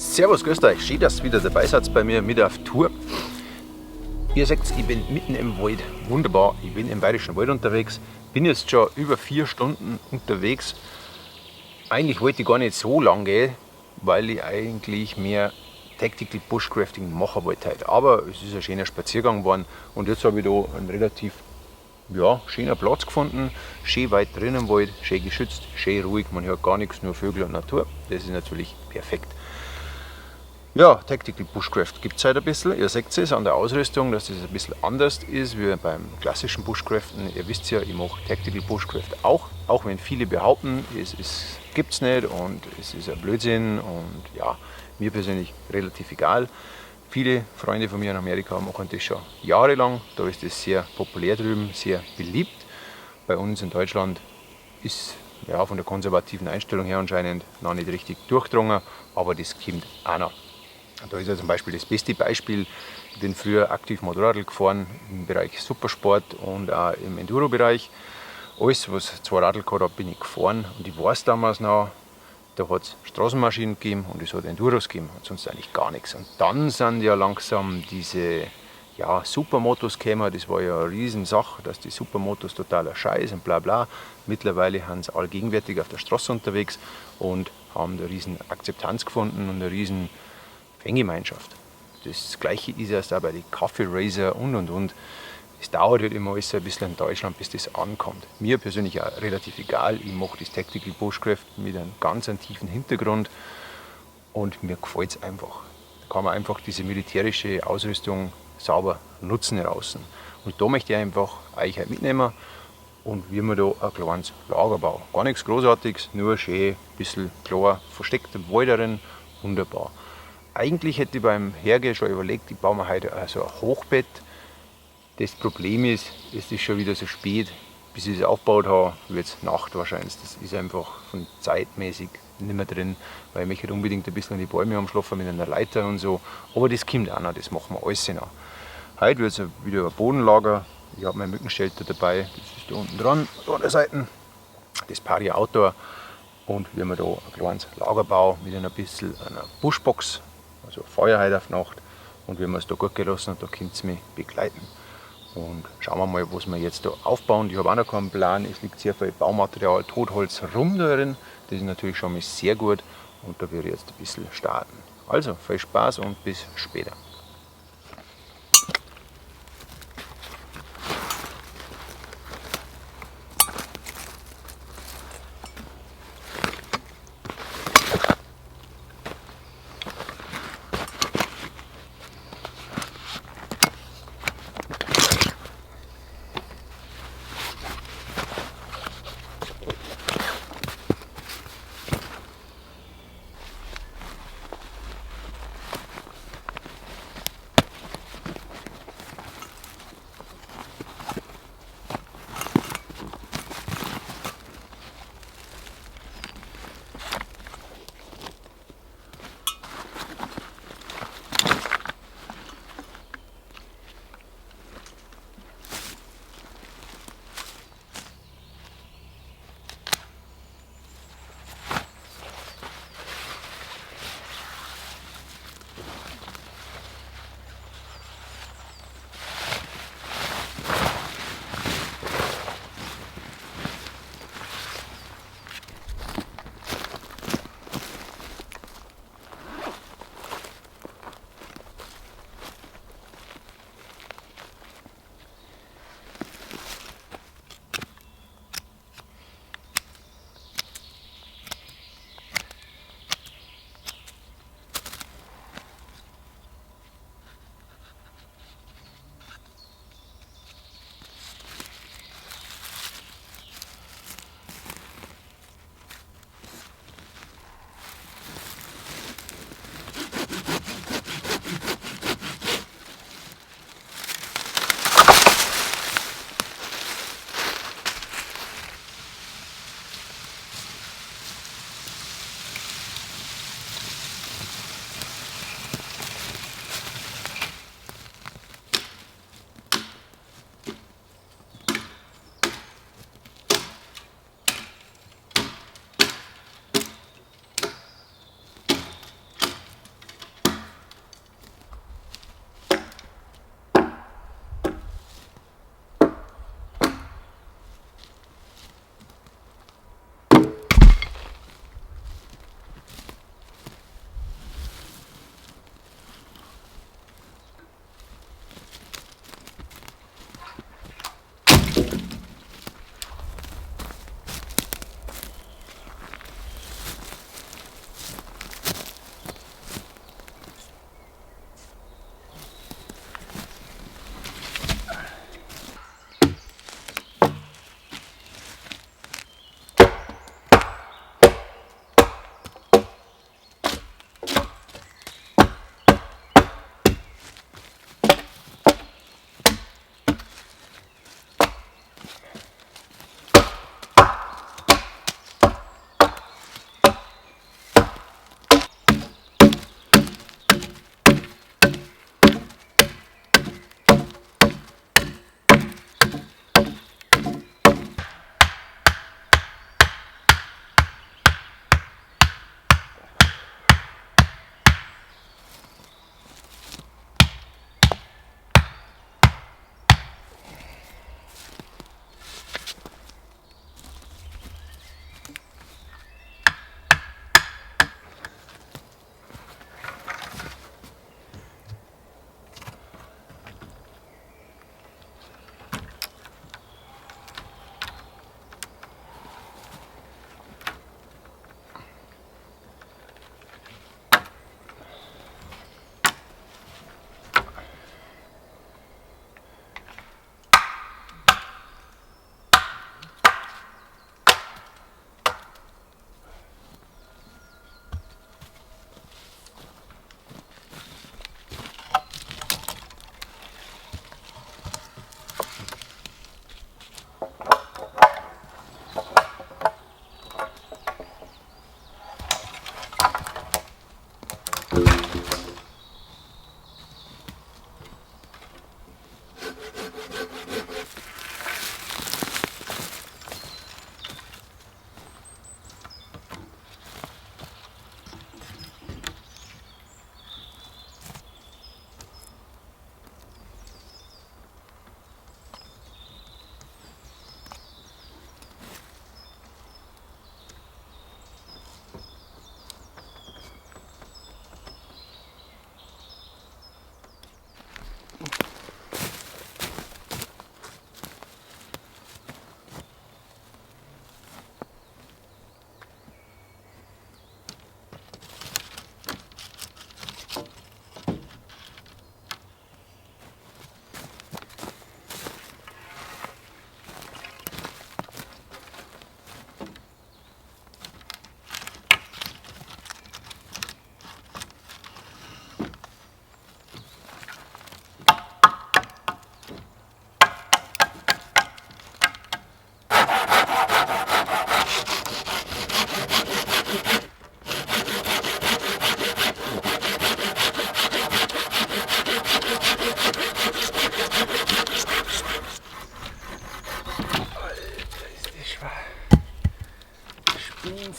Servus, grüßt euch. Schön, dass ihr wieder dabei seid bei mir mit auf Tour. Ihr seht, ich bin mitten im Wald. Wunderbar, ich bin im Bayerischen Wald unterwegs. Bin jetzt schon über 4 Stunden unterwegs. Eigentlich wollte ich gar nicht so lang gehen, weil ich eigentlich mehr Tactical Bushcrafting machen wollte heute. Aber es ist ein schöner Spaziergang geworden und jetzt habe ich da einen relativ schöner Platz gefunden. Schön weit drin im Wald, schön geschützt, schön ruhig. Man hört gar nichts, nur Vögel und Natur. Das ist natürlich perfekt. Ja, Tactical Bushcraft gibt es halt ein bisschen. Ihr seht es an der Ausrüstung, dass das ein bisschen anders ist wie beim klassischen Bushcraften. Ihr wisst ja, ich mache Tactical Bushcraft auch wenn viele behaupten, es gibt es nicht und es ist ein Blödsinn und ja, mir persönlich relativ egal. Viele Freunde von mir in Amerika machen das schon jahrelang, da ist das sehr populär drüben, sehr beliebt. Bei uns in Deutschland ist ja von der konservativen Einstellung her anscheinend noch nicht richtig durchdrungen, aber das kommt auch noch. Da ist ja zum Beispiel das beste Beispiel, ich bin früher aktiv Motorrad gefahren im Bereich Supersport und auch im Enduro-Bereich. Alles, was zwei Radl gehabt hat, bin ich gefahren und ich weiß damals noch, da hat es Straßenmaschinen gegeben und es hat Enduros gegeben und sonst eigentlich gar nichts. Und dann sind ja langsam diese Supermotos gekommen, das war ja eine Riesensache, dass die Supermotos totaler Scheiß und bla bla. Mittlerweile sind sie allgegenwärtig auf der Straße unterwegs und haben da riesen Akzeptanz gefunden und eine riesen Fangemeinschaft. Das gleiche ist erst auch bei den Coffee Racer und. Es dauert halt immer alles ein bisschen in Deutschland, bis das ankommt. Mir persönlich auch relativ egal. Ich mache das Tactical Bushcraft mit einem ganz tiefen Hintergrund und mir gefällt es einfach. Da kann man einfach diese militärische Ausrüstung sauber nutzen draußen. Und da möchte ich einfach euch halt mitnehmen und wie man da ein kleines Lager bauen. Gar nichts Großartiges, nur schön, ein bisschen klar versteckt im Wald darin, wunderbar. Eigentlich hätte ich beim Hergehen schon überlegt, ich baue mir heute also ein Hochbett. Das Problem ist, es ist schon wieder so spät, bis ich es aufgebaut habe, wird es Nacht wahrscheinlich. Das ist einfach von zeitmäßig nicht mehr drin, weil ich möchte unbedingt ein bisschen an die Bäume umschlafen mit einer Leiter und so. Aber das kommt auch noch, das machen wir alles noch. Heute wird es wieder ein Bodenlager. Ich habe mein Mückenshelter dabei, das ist da unten dran, da an der Seite. Das Paria Outdoor. Und wir haben da ein kleines Lagerbau mit einer bisschen einer Bushbox, also Feuer heute auf Nacht. Und wir haben es da gut gelassen und da könnt ihr mich begleiten. Und schauen wir mal, was wir jetzt da aufbauen. Ich habe auch noch keinen Plan. Es liegt sehr viel Baumaterial, Totholz rum darin. Das ist natürlich schon mal sehr gut. Und da werde ich jetzt ein bisschen starten. Also viel Spaß und bis später.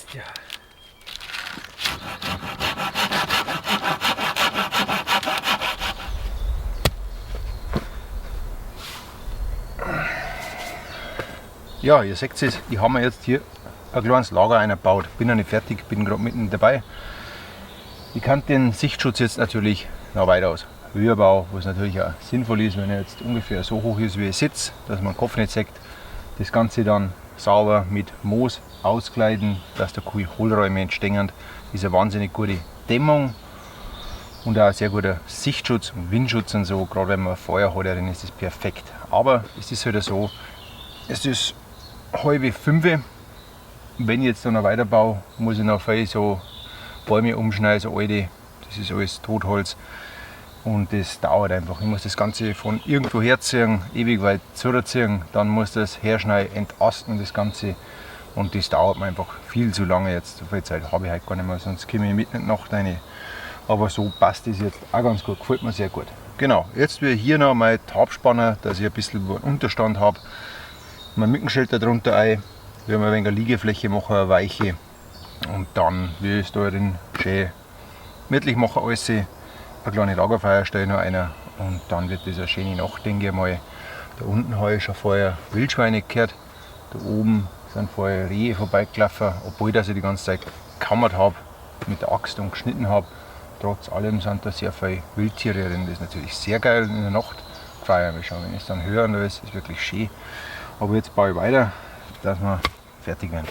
jetzt ja. Ja, ihr seht es, ich habe mir jetzt hier ein kleines Lager eingebaut. Bin noch nicht fertig, bin gerade mitten dabei. Ich kann den Sichtschutz jetzt natürlich noch weiter aus. Höherbau, was natürlich auch sinnvoll ist, wenn er jetzt ungefähr so hoch ist, wie ich sitze, dass man den Kopf nicht sieht. Das Ganze dann sauber mit Moos auskleiden, dass da keine Hohlräume entstehen. Das ist eine wahnsinnig gute Dämmung und auch ein sehr guter Sichtschutz und Windschutz und so. Gerade wenn man Feuer hat, dann ist das perfekt. Aber es ist halt so, es ist 4:30. Wenn ich jetzt noch weiter baue, muss ich noch viel so Bäume umschneiden, so alte, das ist alles Totholz. Und das dauert einfach. Ich muss das Ganze von irgendwo herziehen, ewig weit zurückziehen, dann muss das herschneiden, entasten das Ganze. Und das dauert mir einfach viel zu lange jetzt. So viel Zeit habe ich heute gar nicht mehr, sonst komme ich mitten in der Nacht rein. Aber so passt das jetzt auch ganz gut, gefällt mir sehr gut. Genau, jetzt will ich hier noch mal Tabspanner, dass ich ein bisschen Unterstand habe. Mein Mückenschild darunter ein, wir haben ein wenig eine Liegefläche machen, eine weiche. Und dann will ich es da drin schön gemütlich machen alles. Eine kleine Lagerfeuer stelle ich noch einer und dann wird das eine schöne Nacht, denke ich mal. Da unten habe ich schon vorher Wildschweine gehört, da oben sind vorher Rehe vorbeigelaufen, obwohl dass ich die ganze Zeit gekammert habe, mit der Axt und geschnitten habe. Trotz allem sind da sehr viele Wildtiere drin, das ist natürlich sehr geil in der Nacht. Freue mich schon, wenn ich es dann höre und alles, ist wirklich schön. Aber jetzt baue ich weiter, dass wir fertig werden.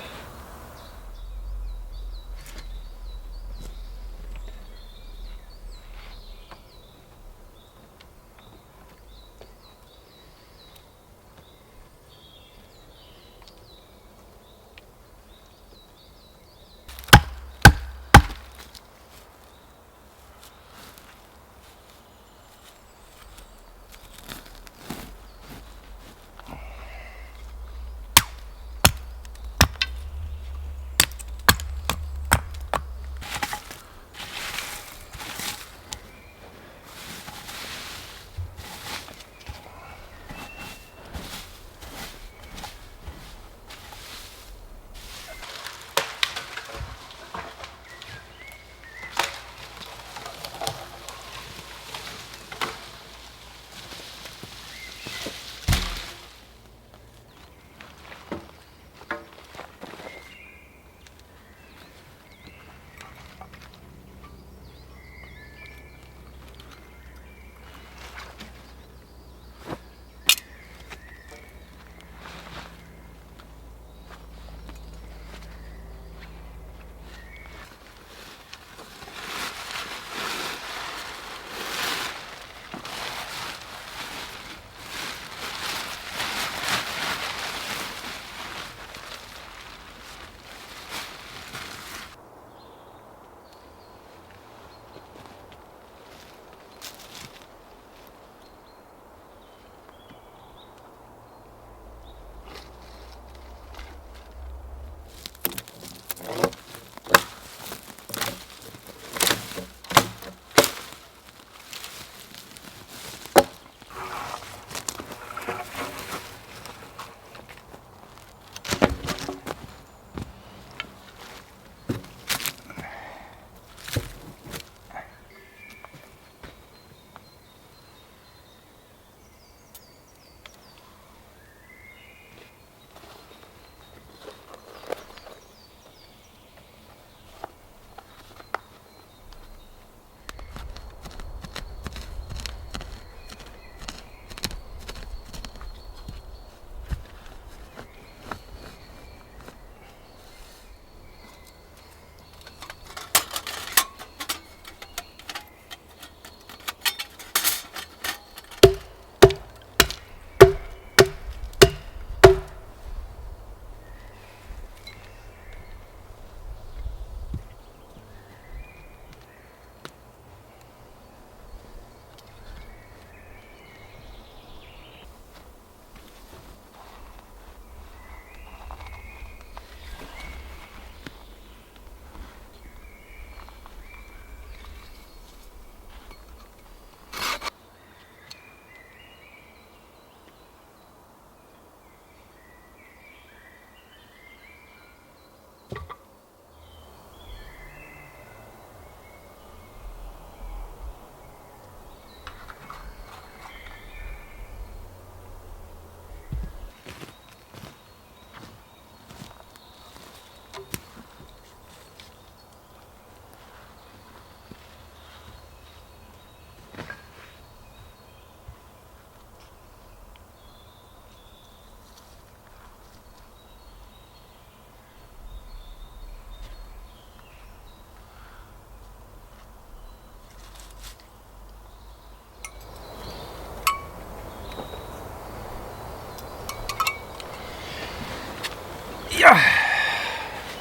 Ja,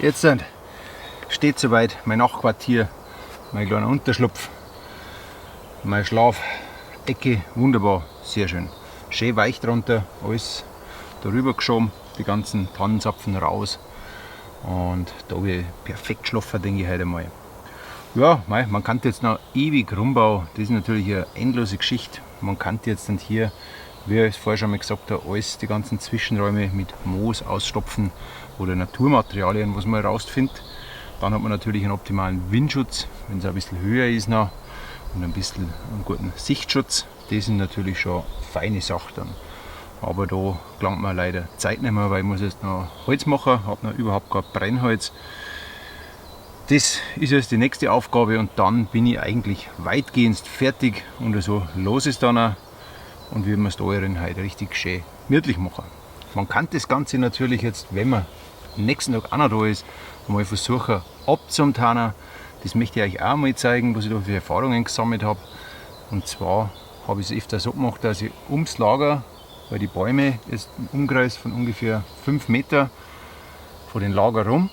jetzt steht soweit mein Nachtquartier, mein kleiner Unterschlupf, mein Schlafecke, wunderbar, sehr schön. Schön weich drunter, alles darüber geschoben, die ganzen Tannenzapfen raus und da habe ich perfekt geschlafen, denke ich heute mal. Ja, man kann jetzt noch ewig rumbauen, das ist natürlich eine endlose Geschichte. Man kann jetzt dann hier, wie ich es vorher schon mal gesagt habe, alles, die ganzen Zwischenräume mit Moos ausstopfen oder Naturmaterialien, was man herausfindet. Dann hat man natürlich einen optimalen Windschutz, wenn es ein bisschen höher ist noch, und ein bisschen einen guten Sichtschutz. Das sind natürlich schon feine Sachen dann. Aber da gelangt man leider Zeit nicht mehr, weil ich muss jetzt noch Holz machen, habe noch überhaupt kein Brennholz. Das ist jetzt die nächste Aufgabe und dann bin ich eigentlich weitgehend fertig und so los ist dann auch und wir wir es da heute richtig schön gemütlich machen. Man kann das Ganze natürlich jetzt, wenn man am nächsten Tag auch noch da ist, mal versuchen abzumtanen. Das möchte ich euch auch mal zeigen, was ich da für Erfahrungen gesammelt habe. Und zwar habe ich es öfter so gemacht, dass ich ums Lager, weil die Bäume ist ein Umkreis von ungefähr 5 Meter von den Lager rum,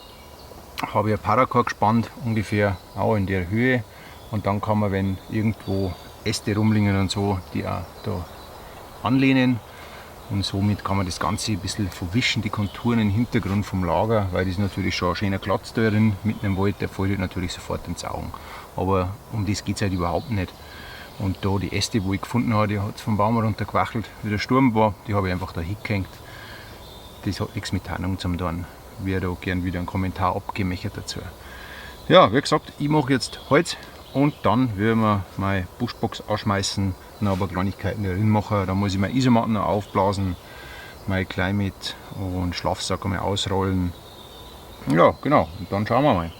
habe ich ein Paracord gespannt, ungefähr auch in der Höhe. Und dann kann man, wenn irgendwo Äste rumliegen und so, die auch da anlehnen. Und somit kann man das Ganze ein bisschen verwischen, die Konturen im Hintergrund vom Lager, weil das ist natürlich schon ein schöner Platz da drin, mitten im Wald, der fällt natürlich sofort ins Auge. Aber um das geht es halt überhaupt nicht. Und da die Äste, wo ich gefunden habe, die hat es vom Baum runtergewachelt, wie der Sturm war, die habe ich einfach da hingehängt. Das hat nichts mit Tarnung zu tun. Wäre da gern wieder einen Kommentar abgemächert dazu. Ja, wie gesagt, ich mache jetzt Holz und dann werden wir meine Buschbox ausschmeißen, noch ein paar Kleinigkeiten drin machen. Dann muss ich meine Isomatten noch aufblasen, mein Kleinmet und Schlafsack einmal ausrollen. Ja, genau, und dann schauen wir mal.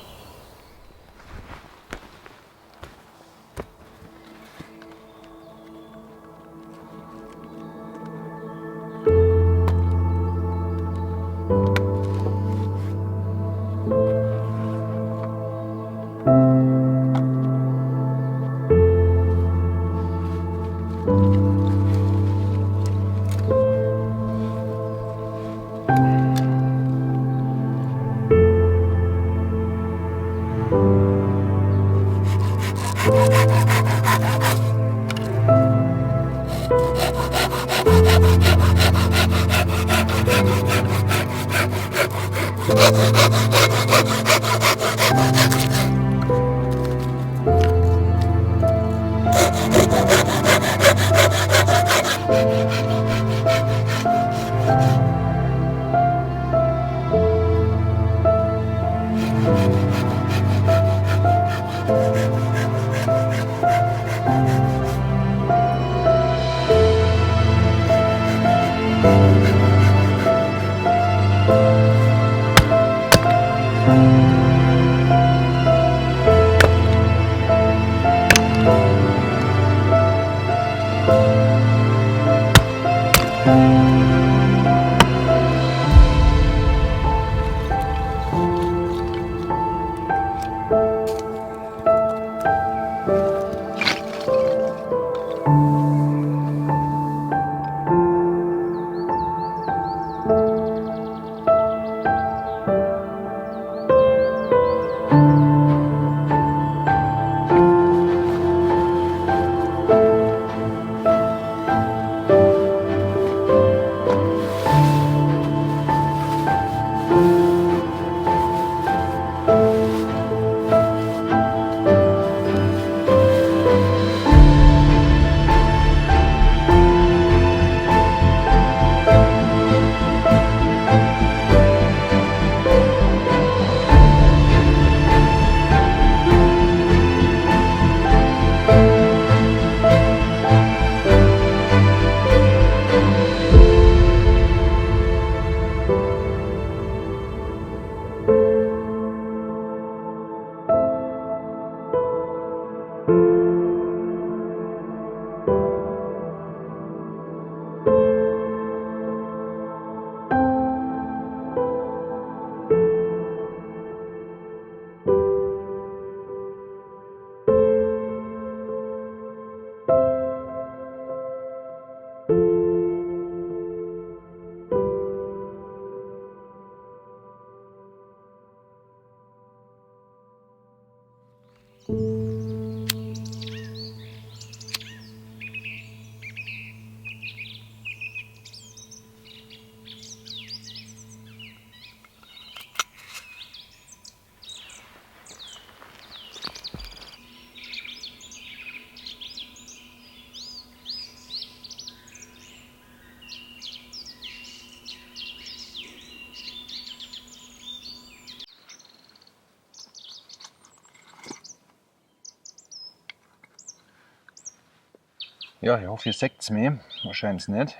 Ja, ich hoffe, ihr seht es mir. Wahrscheinlich nicht.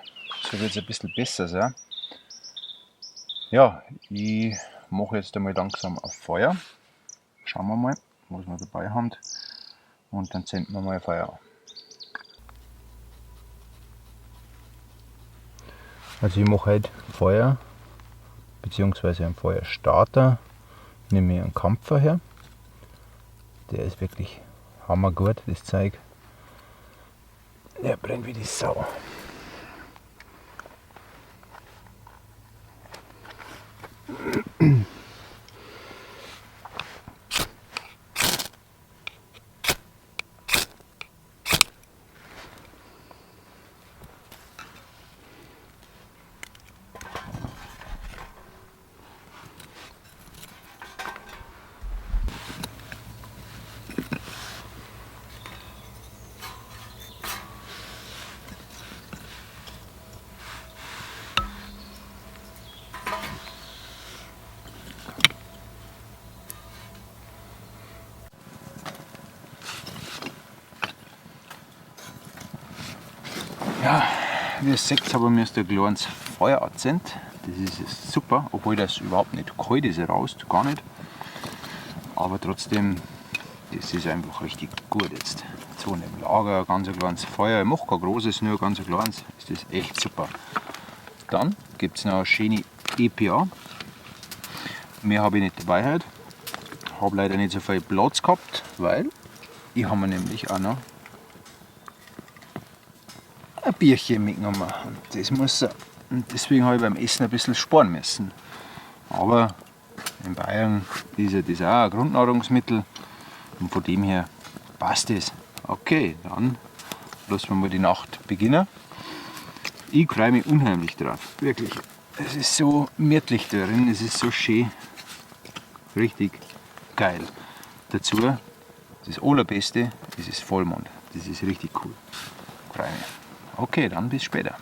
So wird es ein bisschen besser sein. Ja, ich mache jetzt einmal langsam auf Feuer. Schauen wir mal, was wir dabei haben. Und dann zünden wir mal Feuer an. Also ich mache heute Feuer, beziehungsweise einen Feuerstarter. Nehme ich einen Kampfer her. Der ist wirklich hammergut, das Zeug. Der brennt wie die Sau. Ja, wie ihr seht, habe ich mir jetzt ein kleines Feuer angezündet. Das ist super, obwohl das überhaupt nicht kalt ist, raus, gar nicht. Aber trotzdem, das ist einfach richtig gut jetzt. So in dem Lager, ein ganz kleines Feuer. Ich mache kein großes, nur ein ganz kleines. Das ist echt super. Dann gibt es noch eine schöne EPA. Mehr habe ich nicht dabei heute. Habe leider nicht so viel Platz gehabt, weil ich habe mir nämlich auch noch ein Bierchen mitgenommen. Und das muss sein. Und deswegen habe ich beim Essen ein bisschen sparen müssen. Aber in Bayern ist ja das auch ein Grundnahrungsmittel. Und von dem her passt es. Okay, dann lassen wir mal die Nacht beginnen. Ich freue mich unheimlich drauf. Wirklich. Es ist so gemütlich darin, es ist so schön. Richtig geil. Dazu, das Allerbeste, das ist Vollmond. Das ist richtig cool. Ich freue mich. Okay, dann bis später.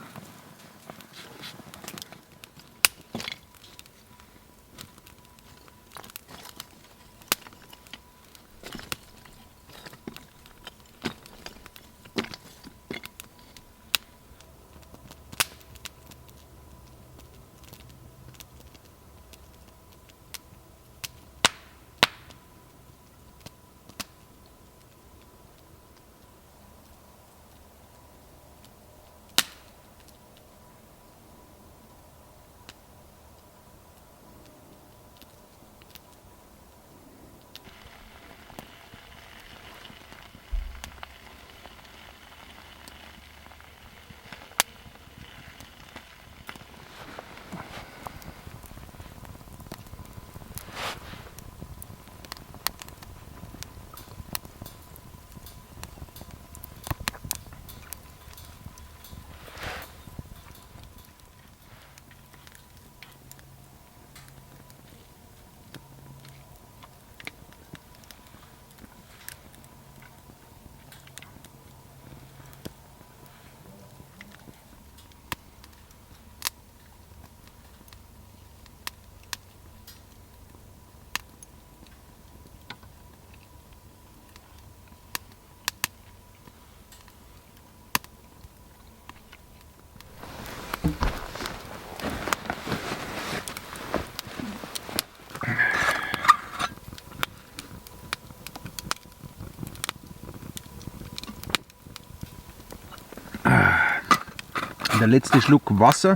Der letzte Schluck Wasser,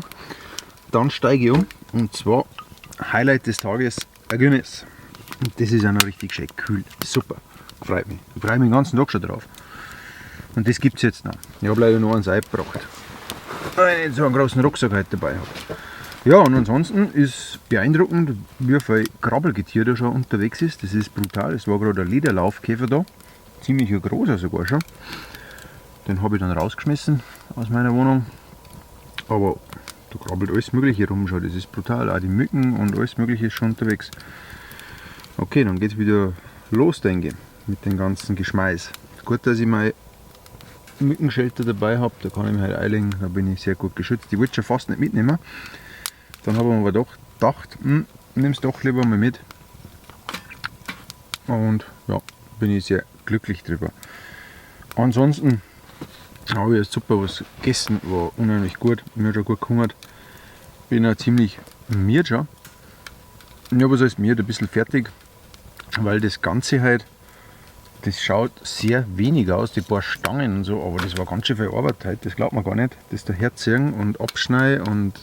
dann steige ich um, und zwar Highlight des Tages, ein Guinness. Und das ist auch noch richtig schön kühl, super, freut mich. Ich freue mich den ganzen Tag schon drauf. Und das gibt es jetzt noch. Ich habe leider noch einen Seib gebracht, weil ich nicht so einen großen Rucksack heute dabei habe. Ja, und ansonsten ist beeindruckend, wie viel Krabbelgetier da schon unterwegs ist. Das ist brutal. Es war gerade ein Lederlaufkäfer da, ziemlich ein großer sogar schon. Den habe ich dann rausgeschmissen aus meiner Wohnung. Aber da krabbelt alles Mögliche rum schon, das ist brutal. Auch die Mücken und alles Mögliche ist schon unterwegs. Okay, dann geht es wieder los, denke ich, mit dem ganzen Geschmeiß. Gut, dass ich mein Mückenschelter dabei habe, da kann ich mich halt einlegen, da bin ich sehr gut geschützt. Ich wollte schon fast nicht mitnehmen. Dann habe ich aber doch gedacht, nimm es doch lieber mal mit. Und ja, bin ich sehr glücklich drüber. Ansonsten habe ich jetzt super was gegessen, war unheimlich gut, mir hat schon gut gehungert. Bin auch ziemlich miert schon. Ich habe also als miert ein bisschen fertig, weil das Ganze halt, das schaut sehr wenig aus, die paar Stangen und so, aber das war ganz schön viel Arbeit heute, das glaubt man gar nicht. Das da herziehen und abschneiden und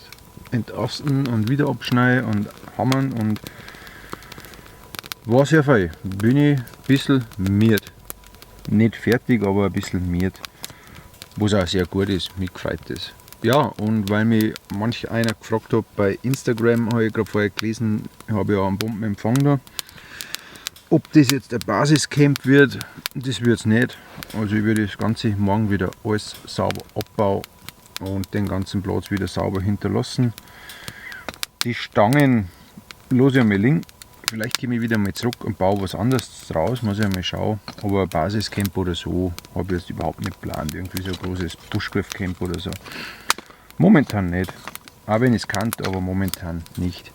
entasten und wieder abschneiden und hammern und war sehr viel. Bin ich ein bisschen miert. Nicht fertig, aber ein bisschen miert. Was auch sehr gut ist, mich gefreut das. Ja, und weil mich manch einer gefragt hat, bei Instagram habe ich gerade vorher gelesen, habe ich ja einen Bombenempfang da. Ob das jetzt ein Basiscamp wird, das wird es nicht. Also ich würde das Ganze morgen wieder alles sauber abbauen und den ganzen Platz wieder sauber hinterlassen. Die Stangen lasse ich einmal liegen. Vielleicht gehe ich wieder mal zurück und baue was anderes draus, muss ich einmal schauen. Aber ein Basiscamp oder so habe ich jetzt überhaupt nicht geplant. Irgendwie so ein großes Bushcraft-Camp oder so. Momentan nicht. Auch wenn ich es kann, aber momentan nicht.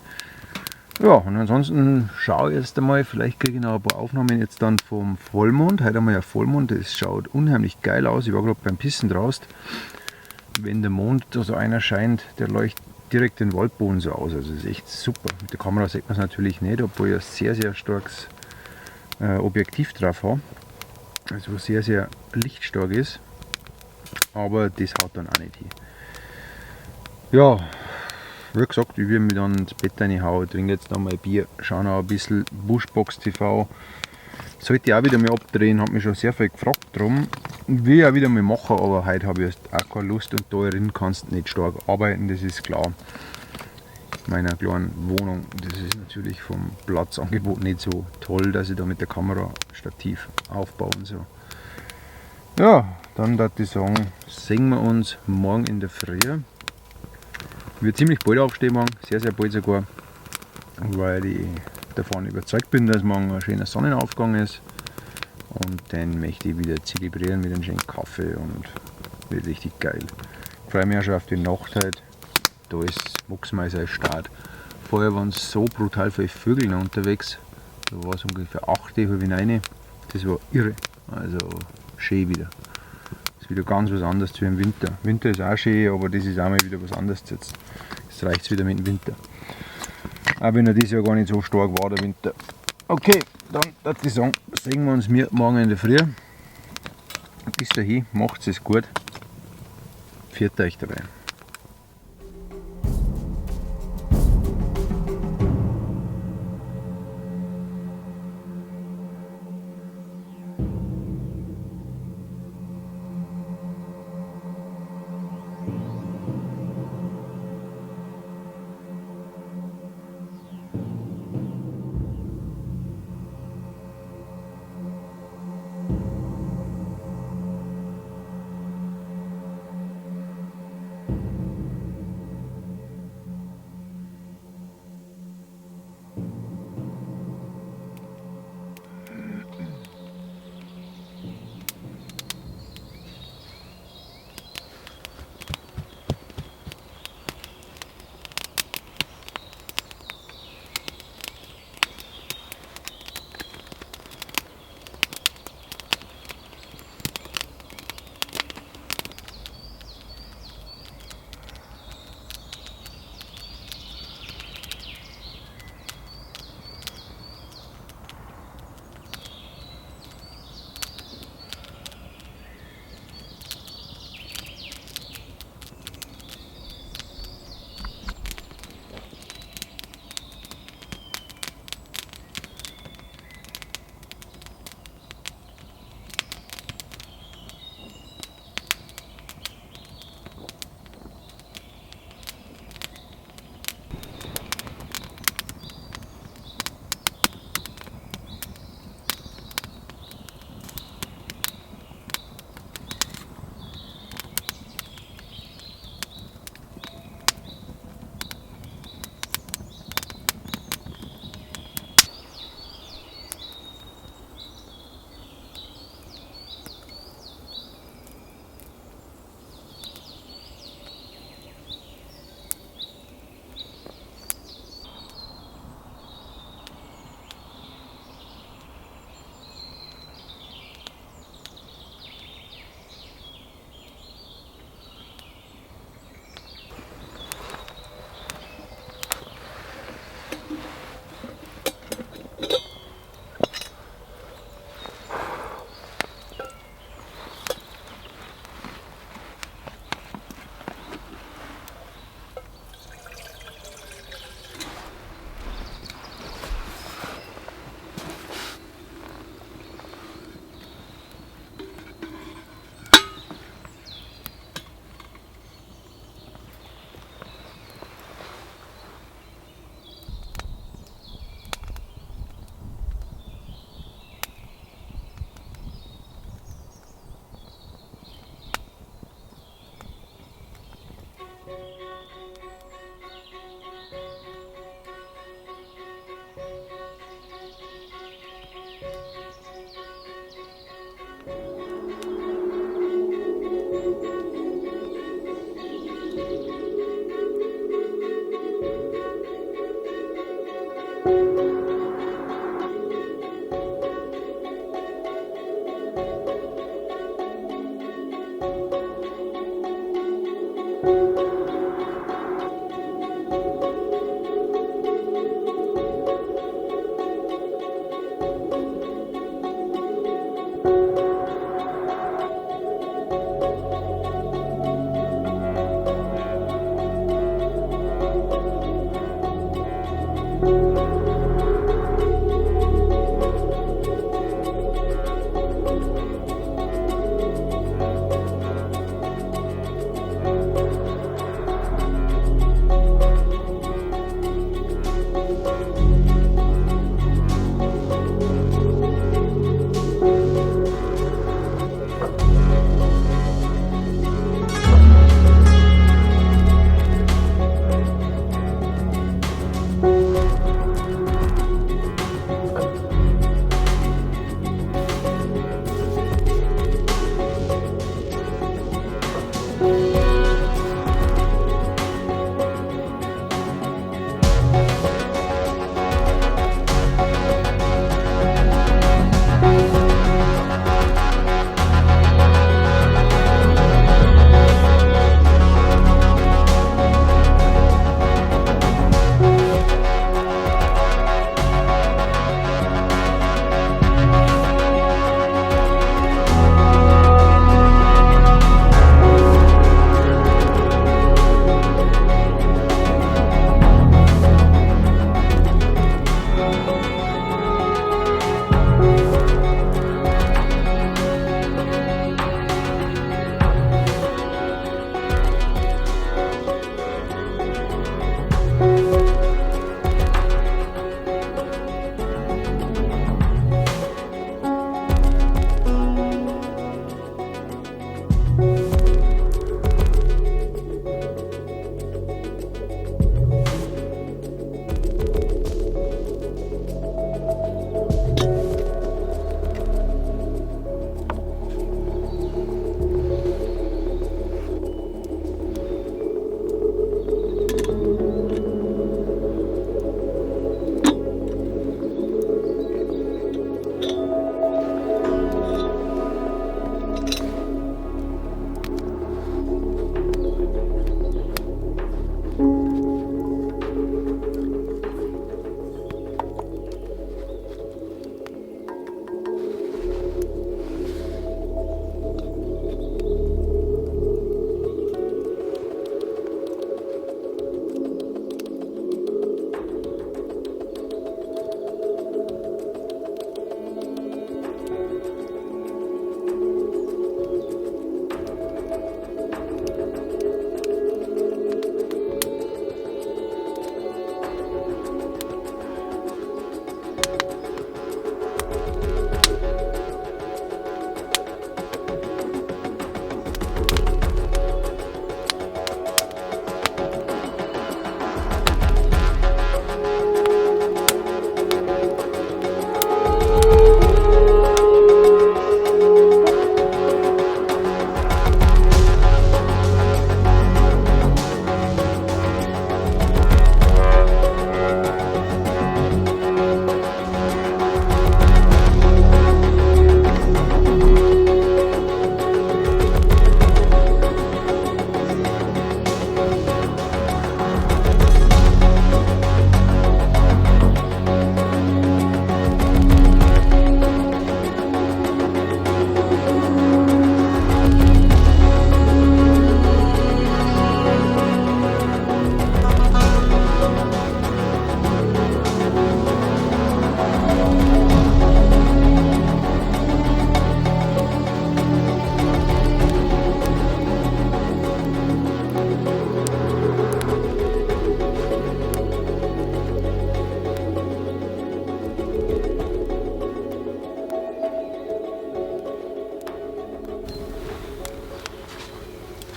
Ja, und ansonsten schaue ich jetzt einmal, vielleicht kriege ich noch ein paar Aufnahmen jetzt dann vom Vollmond. Heute haben wir ja Vollmond, das schaut unheimlich geil aus. Ich war gerade beim Pissen draußen. Wenn der Mond da so einer scheint, der leuchtet direkt den Waldboden so aus. Also das ist echt super. Mit der Kamera sieht man es natürlich nicht, obwohl ich ein sehr, sehr starkes Objektiv drauf habe. Also sehr, sehr lichtstark ist. Aber das haut dann auch nicht hin. Ja, wie gesagt, ich will mich dann ins Bett reinhauen, trinke jetzt noch mal ein Bier, schaue noch ein bisschen Bushbox TV. Sollte ich auch wieder mal abdrehen, hat mich schon sehr viel gefragt drum. Will ich auch wieder mal machen, aber heute habe ich auch keine Lust und da drin kannst du nicht stark arbeiten, das ist klar. In meiner kleinen Wohnung, das ist natürlich vom Platzangebot nicht so toll, dass ich da mit der Kamera Stativ aufbaue und so. Ja, dann würde ich sagen, sehen wir uns morgen in der Früh. Ich werde ziemlich bald aufstehen morgen, sehr, sehr bald sogar, weil ich davon überzeugt bin, dass morgen ein schöner Sonnenaufgang ist. Und dann möchte ich wieder zelebrieren mit einem schönen Kaffee und wird richtig geil. Ich freue mich auch schon auf die Nacht heute. Da ist maximal Start. Vorher waren es so brutal viele Vögel noch unterwegs. Da war es ungefähr 8, halb 9. Das war irre. Also schön wieder. Das ist wieder ganz was anderes wie im Winter. Winter ist auch schön, aber das ist auch mal wieder was anderes jetzt. Jetzt reicht es wieder mit dem Winter. Auch wenn er dieses Jahr gar nicht so stark war, der Winter. Okay, dann würde ich sagen, sehen wir uns morgen in der Früh. Bis dahin, macht es gut. Pfiat euch dabei.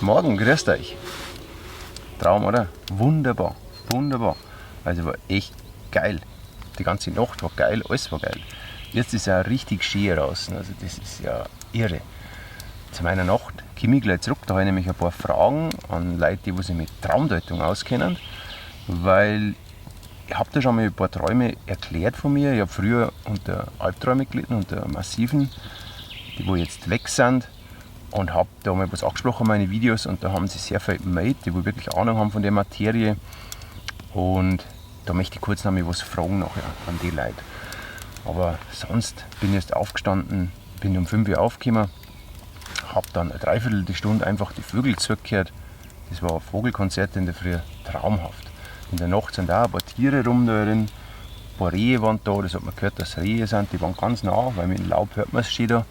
Morgen, grüßt euch. Traum, oder? Wunderbar, wunderbar. Also war echt geil. Die ganze Nacht war geil, alles war geil. Jetzt ist es auch richtig schön draußen, also das ist ja irre. Zu meiner Nacht komme ich gleich zurück, da habe ich nämlich ein paar Fragen an Leute, die sich mit Traumdeutung auskennen, weil ich habe da schon mal ein paar Träume erklärt von mir. Ich habe früher unter Albträumen gelitten, unter massiven, die wo jetzt weg sind, und habe da mal was angesprochen in meine Videos, und da haben sich sehr viele gemeldet, die wo wirklich Ahnung haben von der Materie, und da möchte ich kurz noch mal was fragen nachher an die Leute. Aber sonst bin ich jetzt aufgestanden, bin um 5 Uhr aufgekommen, habe dann eine Dreiviertelstunde einfach die Vögel zugehört. Das war ein Vogelkonzert in der Früh, traumhaft. In der Nacht sind auch ein paar Tiere rum da drin, ein paar Rehe waren da, das hat man gehört, dass Rehe sind, die waren ganz nah, weil mit dem Laub hört man es schon da.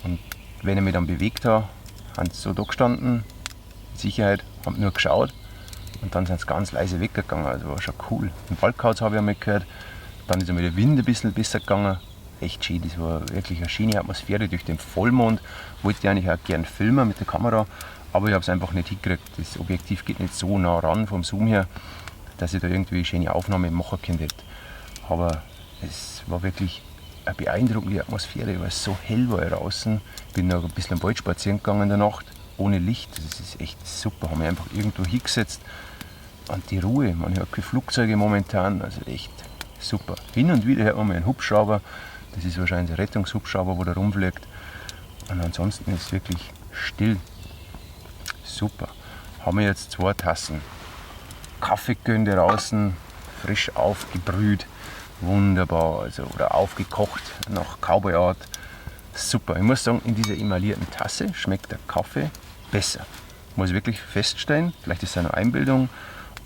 Und wenn ich mich dann bewegt habe, haben sie so da gestanden, in Sicherheit, haben nur geschaut, und dann sind sie ganz leise weggegangen, also war schon cool. Im Waldkauz habe ich einmal gehört, dann ist einmal der Wind ein bisschen besser gegangen. Echt schön, das war wirklich eine schöne Atmosphäre durch den Vollmond. Wollte ich eigentlich auch gerne filmen mit der Kamera, aber ich habe es einfach nicht hingekriegt. Das Objektiv geht nicht so nah ran vom Zoom her, dass ich da irgendwie eine schöne Aufnahme machen könnte. Aber es war wirklich eine beeindruckende Atmosphäre, weil es so hell war draußen. Ich bin noch ein bisschen am Wald spazieren gegangen in der Nacht, ohne Licht. Das ist echt super. Ich habe mich einfach irgendwo hingesetzt, und die Ruhe. Man hört keine Flugzeuge momentan, also echt super. Hin und wieder hört man mal einen Hubschrauber. Das ist wahrscheinlich ein Rettungshubschrauber, wo da rumfliegt. Und ansonsten ist es wirklich still. Super. Haben wir jetzt 2 Tassen Kaffee gönnt draußen, frisch aufgebrüht. Wunderbar. Also, oder aufgekocht nach Cowboy-Art. Super. Ich muss sagen, in dieser emaillierten Tasse schmeckt der Kaffee besser. Muss ich wirklich feststellen. Vielleicht ist es eine Einbildung,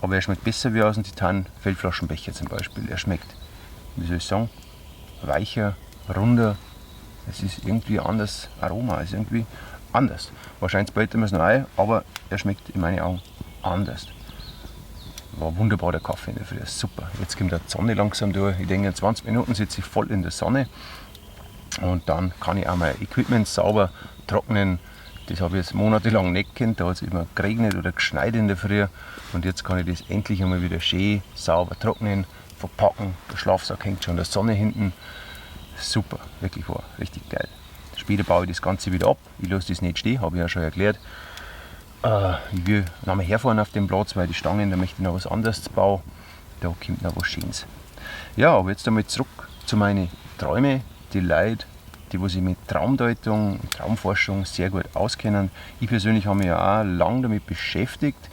aber er schmeckt besser wie aus dem Titan-Feldflaschenbecher zum Beispiel. Er schmeckt, wie soll ich sagen, weicher, runder. Es ist irgendwie ein anderes Aroma, es ist irgendwie anders. Wahrscheinlich beutet man es noch ein, aber er schmeckt in meinen Augen anders. War wunderbar der Kaffee in der Früh, super. Jetzt kommt die Sonne langsam durch. Ich denke, in 20 Minuten sitze ich voll in der Sonne, und dann kann ich auch mein Equipment sauber trocknen. Das habe ich jetzt monatelang nicht gekannt, da hat es immer geregnet oder geschneit in der Früh, und jetzt kann ich das endlich einmal wieder schön sauber trocknen, verpacken. Der Schlafsack hängt schon in der Sonne hinten. Super, wirklich war richtig geil. Später baue ich das Ganze wieder ab. Ich lasse das nicht stehen, habe ich ja schon erklärt. Ich will noch mal herfahren auf den Platz, weil die Stangen, da möchte ich noch was anderes bauen. Da kommt noch was Schönes. Ja, aber jetzt einmal zurück zu meinen Träumen. Die Leute, die sich mit Traumdeutung, Traumforschung sehr gut auskennen. Ich persönlich habe mich ja auch lange damit beschäftigt,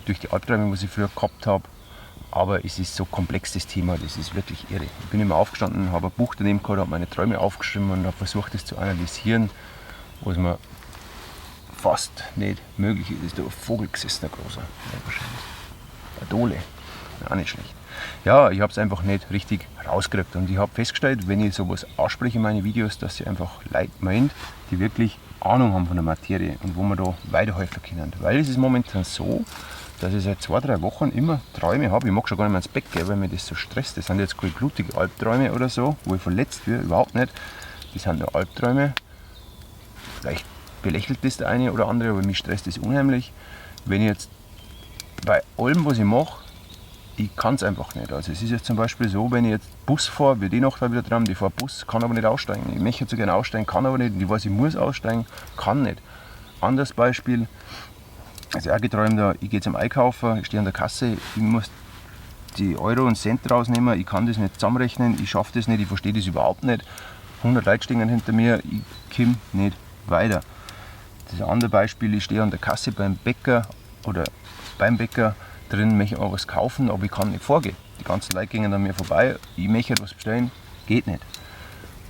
durch die Albträume, die ich früher gehabt habe. Aber es ist so komplex, das Thema, das ist wirklich irre. Ich bin immer aufgestanden, habe ein Buch daneben gehabt, habe meine Träume aufgeschrieben und habe versucht, das zu analysieren, was mir fast nicht möglich ist. Ist da ein Vogel gesessen, ein großer. Ja, wahrscheinlich. Eine Dole. Ja, auch nicht schlecht. Ja, ich habe es einfach nicht richtig rausgekriegt, und ich habe festgestellt, wenn ich sowas ausspreche in meinen Videos, dass sie einfach Leute meint, die wirklich Ahnung haben von der Materie und wo man da weiterhelfen können. Weil es ist momentan so, dass ich seit 2-3 Wochen immer Träume habe. Ich mag schon gar nicht mehr ins Bett gehen, weil mir das so stresst. Das sind jetzt keine blutige Albträume oder so, wo ich verletzt werde, überhaupt nicht. Das sind nur Albträume. Vielleicht belächelt das der eine oder andere, aber mich stresst das unheimlich. Wenn ich jetzt bei allem, was ich mache, ich kann es einfach nicht. Also es ist jetzt zum Beispiel so, wenn ich jetzt Bus fahre, wie die Nacht war wieder dran, die fahre Bus, kann aber nicht aussteigen. Ich möchte so gerne aussteigen, kann aber nicht. Ich weiß, ich muss aussteigen, kann nicht. Anderes Beispiel, also auch geträumt, ich gehe zum Einkaufen, ich stehe an der Kasse, ich muss die Euro und Cent rausnehmen, ich kann das nicht zusammenrechnen, ich schaffe das nicht, ich verstehe das überhaupt nicht. 100 Leute stehen hinter mir, ich komme nicht weiter. Das ist ein anderes Beispiel, ich stehe an der Kasse beim Bäcker oder beim Bäcker drin, möchte auch was kaufen, aber ich kann nicht vorgehen. Die ganzen Leute gehen an mir vorbei, ich möchte etwas bestellen, geht nicht.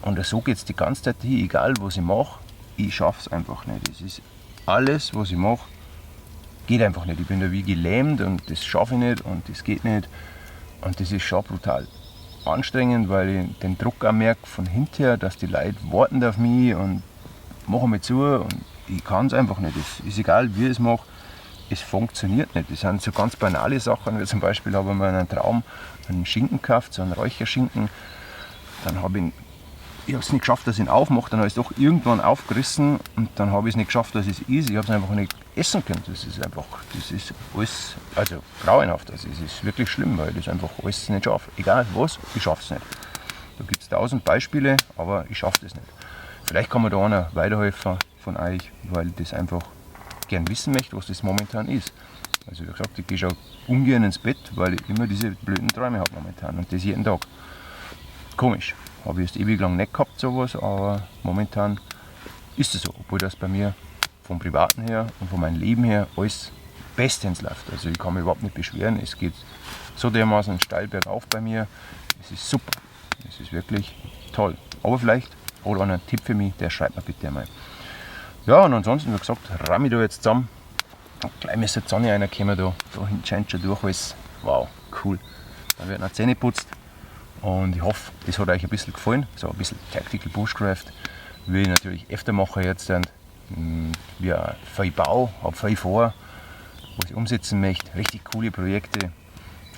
Und so geht es die ganze Zeit hin, egal was ich mache, ich schaffe es einfach nicht. Es ist alles, was ich mache, geht einfach nicht. Ich bin da wie gelähmt und das schaffe ich nicht und das geht nicht. Und das ist schon brutal anstrengend, weil ich den Druck auch merke von hinterher, dass die Leute warten auf mich und machen mich zu, und ich kann es einfach nicht. Es ist egal, wie ich es mache, es funktioniert nicht. Das sind so ganz banale Sachen, wie zum Beispiel habe ich mir einen Traum einen Schinken gekauft, so einen Räucherschinken. Dann habe ich ihn ich habe es nicht geschafft, dass ich ihn aufmache, dann habe ich es doch irgendwann aufgerissen und dann habe ich es nicht geschafft, dass ich es esse. Ich habe es einfach nicht essen können. Das ist alles, also grauenhaft. Also es ist wirklich schlimm, weil ich das einfach alles nicht schaffe. Egal was, ich schaffe es nicht. Da gibt es 1000 Beispiele, aber ich schaffe das nicht. Vielleicht kann mir da einer weiterhelfen von euch, weil ich das einfach gern wissen möchte, was das momentan ist. Also wie gesagt, ich gehe schon ungern ins Bett, weil ich immer diese blöden Träume habe momentan und das jeden Tag. Komisch, habe ich jetzt ewig lang nicht gehabt sowas, aber momentan ist es so, obwohl das bei mir vom Privaten her und von meinem Leben her alles bestens läuft. Also ich kann mich überhaupt nicht beschweren, es geht so dermaßen steil bergauf bei mir, es ist super, es ist wirklich toll. Aber vielleicht oder einen Tipp für mich, der schreibt mir bitte einmal. Ja, und ansonsten, wie gesagt, ramme ich da jetzt zusammen. Gleich müsste die Sonne reinkommen, da hinten scheint schon durch alles. Wow, cool. Dann werden auch Zähne geputzt und ich hoffe, das hat euch ein bisschen gefallen. So ein bisschen Tactical Bushcraft will ich natürlich öfter machen jetzt. Wie viel Bau, habe viel vor, was ich umsetzen möchte. Richtig coole Projekte.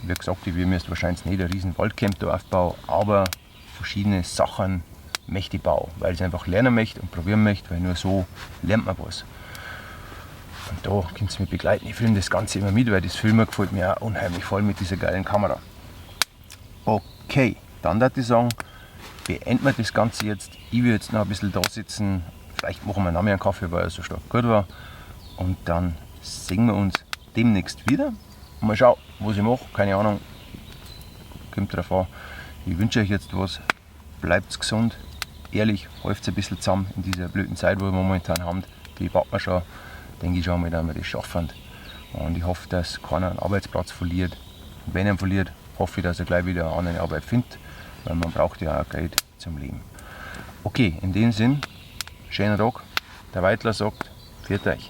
Wie gesagt, ich will mir jetzt wahrscheinlich nicht ein riesen Waldcamp da aufbauen, aber verschiedene Sachen möchte ich bauen, weil ich es einfach lernen möchte und probieren möchte, weil nur so lernt man was. Und da könnt ihr mich begleiten. Ich filme das Ganze immer mit, weil das Filmen gefällt mir auch unheimlich voll mit dieser geilen Kamera. Okay, dann würde ich sagen, beenden wir das Ganze jetzt. Ich will jetzt noch ein bisschen da sitzen. Vielleicht machen wir noch mehr einen Kaffee, weil er so stark gut war. Und dann sehen wir uns demnächst wieder. Mal schauen, was ich mache. Keine Ahnung. Kommt drauf an. Ich wünsche euch jetzt was. Bleibt gesund. Ehrlich, helft ein bisschen zusammen in dieser blöden Zeit, wo wir momentan haben. Die packen wir schon. Denke ich schon mal, dass wir das schaffen. Und ich hoffe, dass keiner einen Arbeitsplatz verliert. Und wenn er ihn verliert, hoffe ich, dass er gleich wieder eine andere Arbeit findet. Weil man braucht ja auch Geld zum Leben. Okay, in dem Sinn, schönen Tag. Der Weitler sagt, pfiat euch.